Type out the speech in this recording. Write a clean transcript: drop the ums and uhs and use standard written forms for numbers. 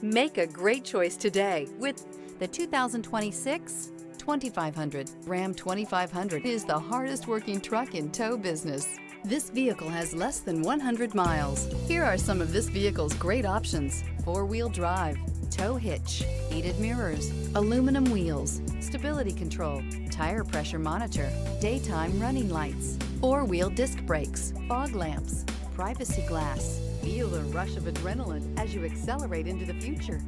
Make a great choice today with the 2026 2500. Ram 2500 is the hardest working truck in tow business. This vehicle has less than 100 miles. Here are some of this vehicle's great options: four-wheel drive, tow hitch, heated mirrors, aluminum wheels, stability control, tire pressure monitor, daytime running lights, four-wheel disc brakes, fog lamps, privacy glass. Feel the rush of adrenaline as you accelerate into the future.